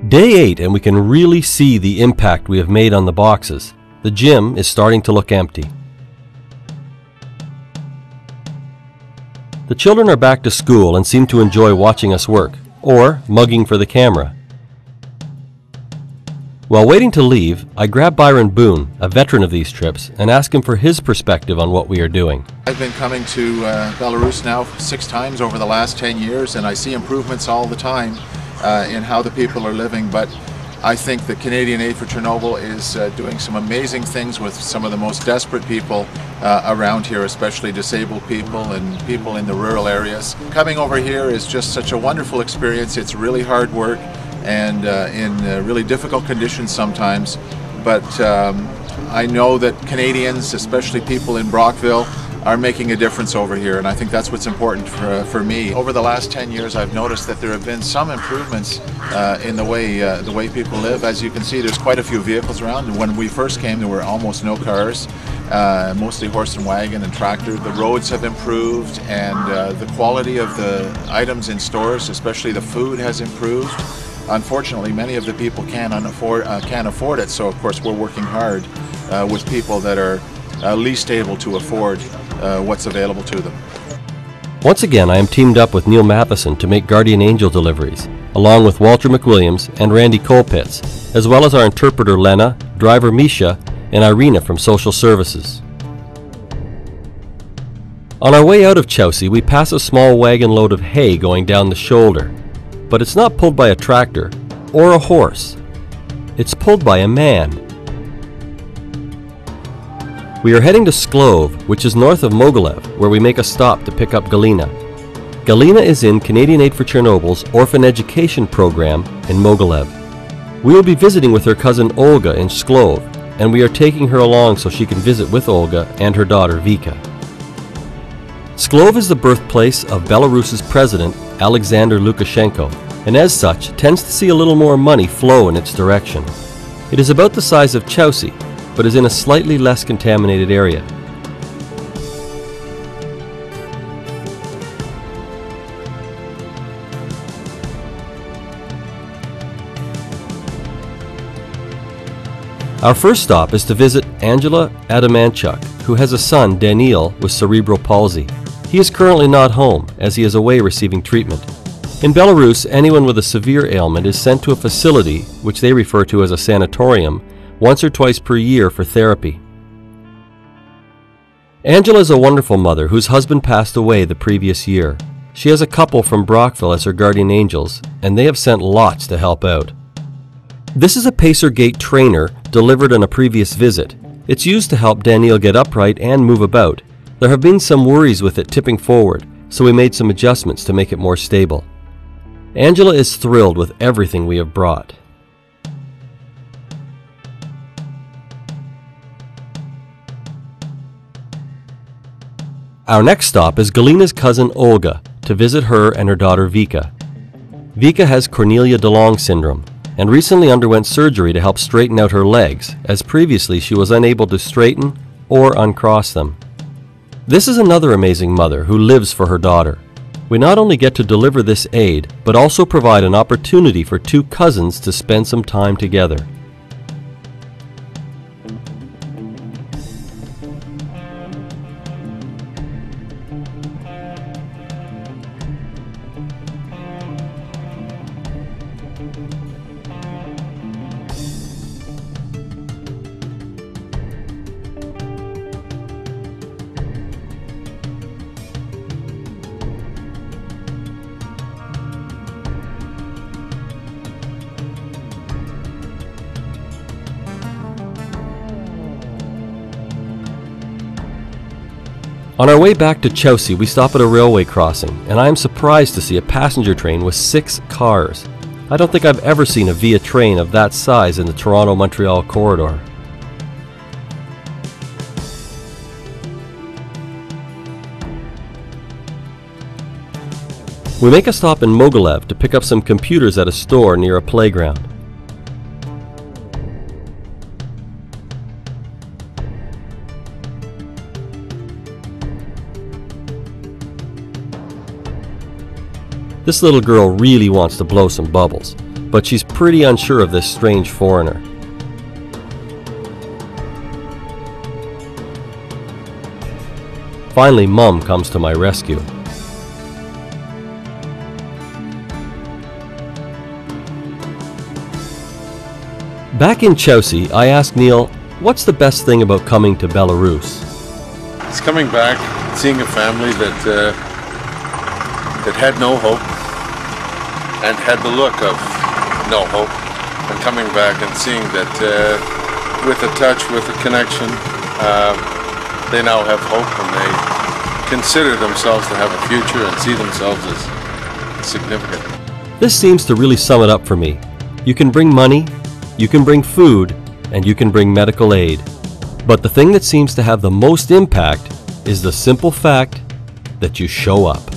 Day 8, and we can really see the impact we have made on the boxes. The gym is starting to look empty. The children are back to school and seem to enjoy watching us work, or mugging for the camera. While waiting to leave, I grab Byron Boone, a veteran of these trips, and ask him for his perspective on what we are doing. I've been coming to Belarus now 6 times over the last 10 years, and I see improvements all the time in how the people are living, but I think the Canadian Aid for Chernobyl is doing some amazing things with some of the most desperate people around here, especially disabled people and people in the rural areas. Coming over here is just such a wonderful experience. It's really hard work and in really difficult conditions sometimes, but I know that Canadians, especially people in Brockville, are making a difference over here, and I think that's what's important for me. Over the last 10 years, I've noticed that there have been some improvements in the way people live. As you can see, there's quite a few vehicles around. When we first came, there were almost no cars, mostly horse and wagon and tractor. The roads have improved, and the quality of the items in stores, especially the food, has improved. Unfortunately, many of the people can't afford it, so of course we're working hard with people that are least able to afford what's available to them. Once again, I am teamed up with Neil Matheson to make Guardian Angel deliveries, along with Walter McWilliams and Randy Colpitz, as well as our interpreter Lena, driver Misha, and Irina from Social Services. On our way out of Chelsea, we pass a small wagon load of hay going down the shoulder, but it's not pulled by a tractor or a horse. It's pulled by a man. We are heading to Sklov, which is north of Mogilev, where we make a stop to pick up Galina. Galina is in Canadian Aid for Chernobyl's Orphan Education Program in Mogilev. We will be visiting with her cousin Olga in Sklov, and we are taking her along so she can visit with Olga and her daughter Vika. Sklov is the birthplace of Belarus's president Alexander Lukashenko, and as such tends to see a little more money flow in its direction. It is about the size of Chelsea, but is in a slightly less contaminated area. Our first stop is to visit Angela Adamanchuk, who has a son, Daniil, with cerebral palsy. He is currently not home, as he is away receiving treatment. In Belarus, anyone with a severe ailment is sent to a facility, which they refer to as a sanatorium, once or twice per year for therapy. Angela is a wonderful mother whose husband passed away the previous year. She has a couple from Brockville as her guardian angels, and they have sent lots to help out. This is a Pacer Gate trainer delivered on a previous visit. It's used to help Daniel get upright and move about. There have been some worries with it tipping forward, so we made some adjustments to make it more stable. Angela is thrilled with everything we have brought. Our next stop is Galina's cousin Olga to visit her and her daughter Vika. Vika has Cornelia de Long syndrome and recently underwent surgery to help straighten out her legs, as previously she was unable to straighten or uncross them. This is another amazing mother who lives for her daughter. We not only get to deliver this aid, but also provide an opportunity for two cousins to spend some time together. On our way back to Chelsea, we stop at a railway crossing, and I am surprised to see a passenger train with 6 cars. I don't think I've ever seen a VIA train of that size in the Toronto-Montreal corridor. We make a stop in Mogilev to pick up some computers at a store near a playground. This little girl really wants to blow some bubbles, but she's pretty unsure of this strange foreigner. Finally, Mum comes to my rescue. Back in Chelsea, I asked Neil, what's the best thing about coming to Belarus? It's coming back, seeing a family that had no hope and had the look of no hope, and coming back and seeing that with a touch, with a connection, they now have hope, and they consider themselves to have a future and see themselves as significant. This seems to really sum it up for me. You can bring money, you can bring food, and you can bring medical aid. But the thing that seems to have the most impact is the simple fact that you show up.